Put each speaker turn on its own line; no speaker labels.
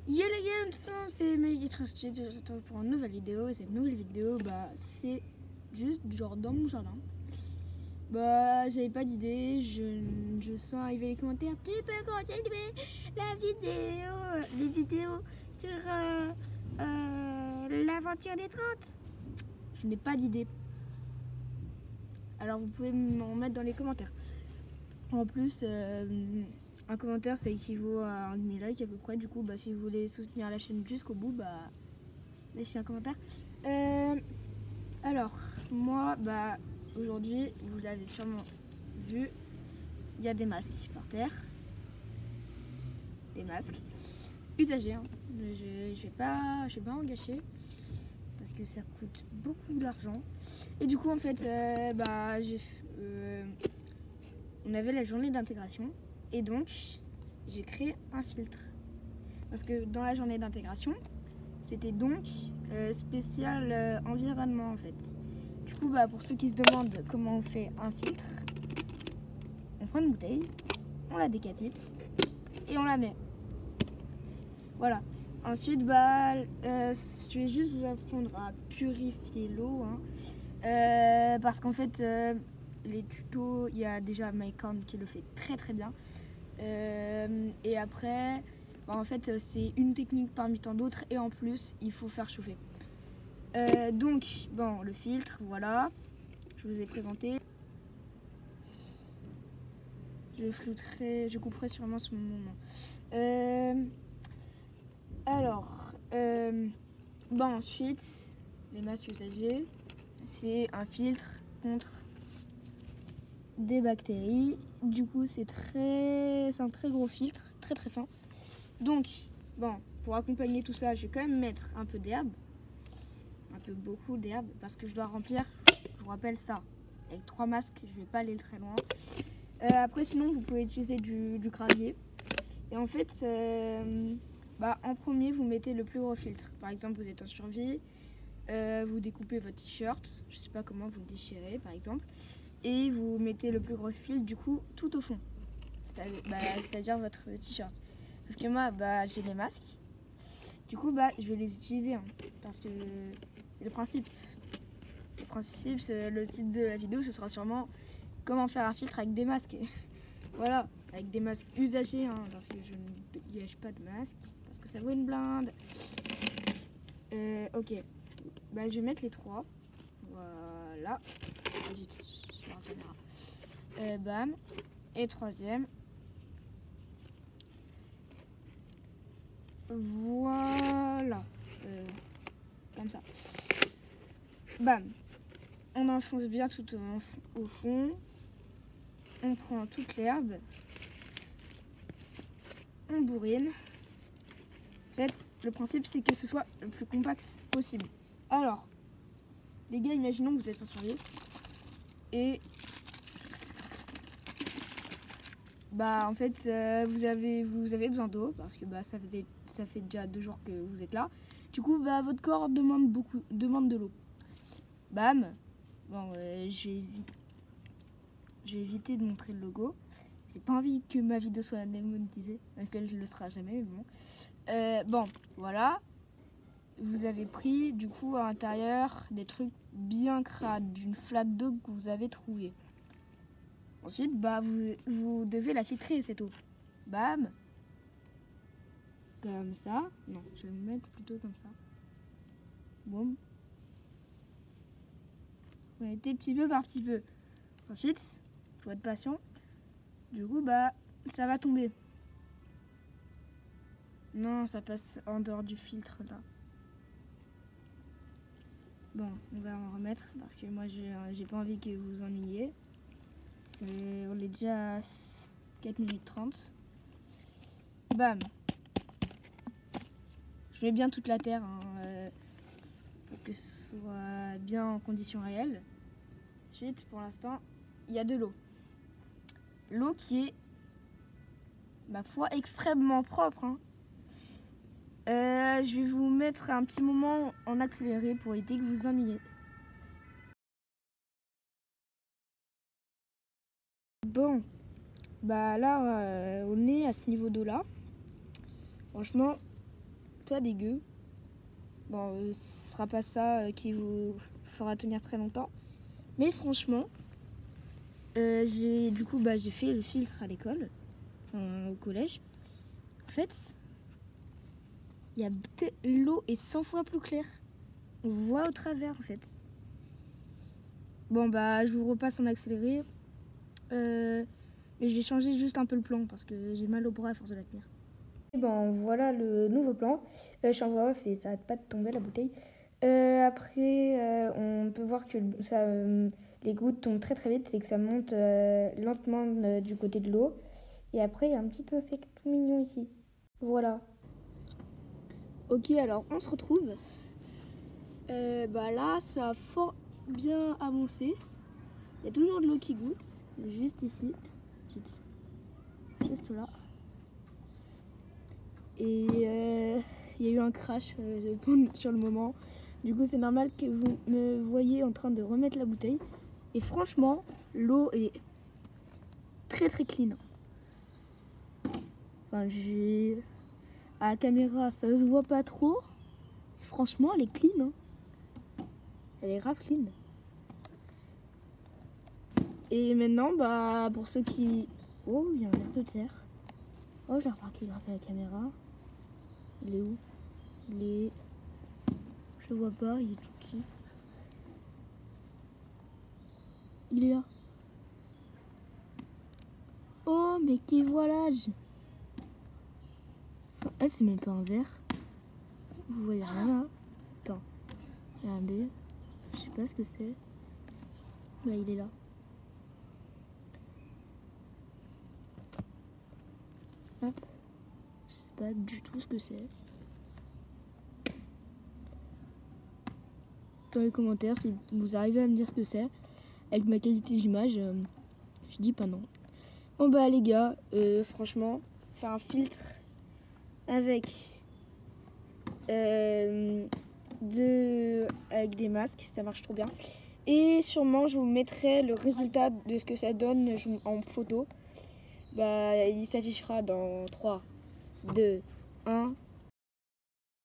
Yo les gars, c'est Megitrust pour une nouvelle vidéo. Et cette nouvelle vidéo, c'est juste genre dans mon jardin. J'avais pas d'idée, je sens arriver les commentaires. Tu peux continuer les vidéos sur l'aventure des 30. Je n'ai pas d'idée. Alors vous pouvez m'en mettre dans les commentaires. En plus, un commentaire ça équivaut à un demi-like à peu près. Du coup, si vous voulez soutenir la chaîne jusqu'au bout, laissez un commentaire. Alors, moi, aujourd'hui, vous l'avez sûrement vu, il y a des masques par terre. Des masques usagés. Hein. Je vais pas en gâcher parce que ça coûte beaucoup d'argent. Et du coup, en fait, on avait la journée d'intégration et donc j'ai créé un filtre. Parce que dans la journée d'intégration, c'était donc spécial environnement en fait. Du coup, pour ceux qui se demandent comment on fait un filtre, on prend une bouteille, on la décapite et on la met. Voilà. Ensuite, je vais juste vous apprendre à purifier l'eau. Parce qu'en fait, les tutos, il y a déjà Mycorn qui le fait très très bien. Et après, en fait, c'est une technique parmi tant d'autres et en plus, il faut faire chauffer. Le filtre, voilà, je vous ai présenté. Je couperai sûrement ce moment. Ensuite, les masques usagés, c'est un filtre contre des bactéries. Du coup, c'est un très gros filtre, très très fin. Donc, pour accompagner tout ça, je vais quand même mettre un peu d'herbe, un peu beaucoup d'herbe, parce que je dois remplir, je vous rappelle ça, avec 3 masques, je vais pas aller très loin. Après, sinon, vous pouvez utiliser du gravier. Et en fait, en premier, vous mettez le plus gros filtre. Par exemple, vous êtes en survie, vous découpez votre t-shirt, je sais pas comment vous le déchirez, par exemple, et vous mettez le plus gros filtre, du coup, tout au fond. C'est-à-dire votre t-shirt. Sauf que moi, j'ai les masques. Du coup, je vais les utiliser, parce que c'est le principe. Le principe, le titre de la vidéo, ce sera sûrement comment faire un filtre avec des masques. Voilà, avec des masques usagés, parce que je ne dégage pas de masque, parce que ça vaut une blinde. Ok, je vais mettre les 3. Voilà. Vas-y, sur la caméra. Bam. Et troisième. Voilà. Comme ça. Bam. On enfonce bien tout au fond. On prend toute l'herbe. On bourrine. En fait, le principe, c'est que ce soit le plus compact possible. Alors, les gars, imaginons que vous êtes en survie. Et en fait, vous avez besoin d'eau parce que ça fait déjà 2 jours que vous êtes là. Du coup, votre corps demande de l'eau. Bam. Je vais éviter de montrer le logo. J'ai pas envie que ma vidéo soit démonétisée, même si elle ne le sera jamais. Mais bon. Voilà. Vous avez pris du coup à l'intérieur des trucs bien crades d'une flaque d'eau que vous avez trouvée. Ensuite, vous devez la filtrer cette eau. Bam. Comme ça. Non, je vais me mettre plutôt comme ça. Boum. Vous mettez petit peu par petit peu. Ensuite, il faut être patient. Du coup, ça va tomber. Non, ça passe en dehors du filtre là. Bon, on va en remettre parce que moi j'ai pas envie que vous vous ennuyiez. Parce qu'on est déjà à 4 minutes 30. Bam. Je mets bien toute la terre pour que ce soit bien en conditions réelles. Ensuite, pour l'instant, il y a de l'eau. L'eau qui est, ma foi, extrêmement propre. Je vais vous mettre un petit moment en accéléré pour éviter que vous vous ennuyiez. Bon, là, on est à ce niveau d'eau là. Franchement, pas dégueu. Bon, ce sera pas ça qui vous fera tenir très longtemps. Mais franchement, j'ai fait le filtre à l'école, au collège. En fait, l'eau est 100 fois plus claire. On voit au travers en fait. Bon bah je vous repasse en accéléré. Mais je vais changer juste un peu le plan parce que j'ai mal au bras à force de la tenir. Et bon voilà le nouveau plan. Je suis en voix off et ça arrête pas de tomber la bouteille. Après on peut voir que les gouttes tombent très très vite, c'est que ça monte lentement du côté de l'eau. Et après il y a un petit insecte tout mignon ici. Voilà. Ok, alors on se retrouve. Là ça a fort bien avancé. Il y a toujours de l'eau qui goutte, juste ici, juste là. Et il y a eu un crash sur le moment. Du coup, c'est normal que vous me voyez en train de remettre la bouteille. Et franchement, l'eau est très très clean. Enfin, à la caméra, ça se voit pas trop. Franchement, elle est clean. Hein. Elle est grave clean. Et maintenant, pour ceux qui... Oh, il y a un ver de terre. Oh, je l'ai remarqué grâce à la caméra. Il est où? Je le vois pas, il est tout petit. Il est là. Oh, mais qui voilage! Ah, c'est même pas un verre. Vous voyez rien là? Attends, regardez. Je sais pas ce que c'est. Bah, il est là. Hop. Je sais pas du tout ce que c'est. Dans les commentaires, si vous arrivez à me dire ce que c'est, avec ma qualité d'image, je dis pas non. Bon les gars, franchement, faire un filtre avec avec des masques, ça marche trop bien. Et sûrement, je vous mettrai le résultat de ce que ça donne en photo. Il s'affichera dans 3, 2, 1.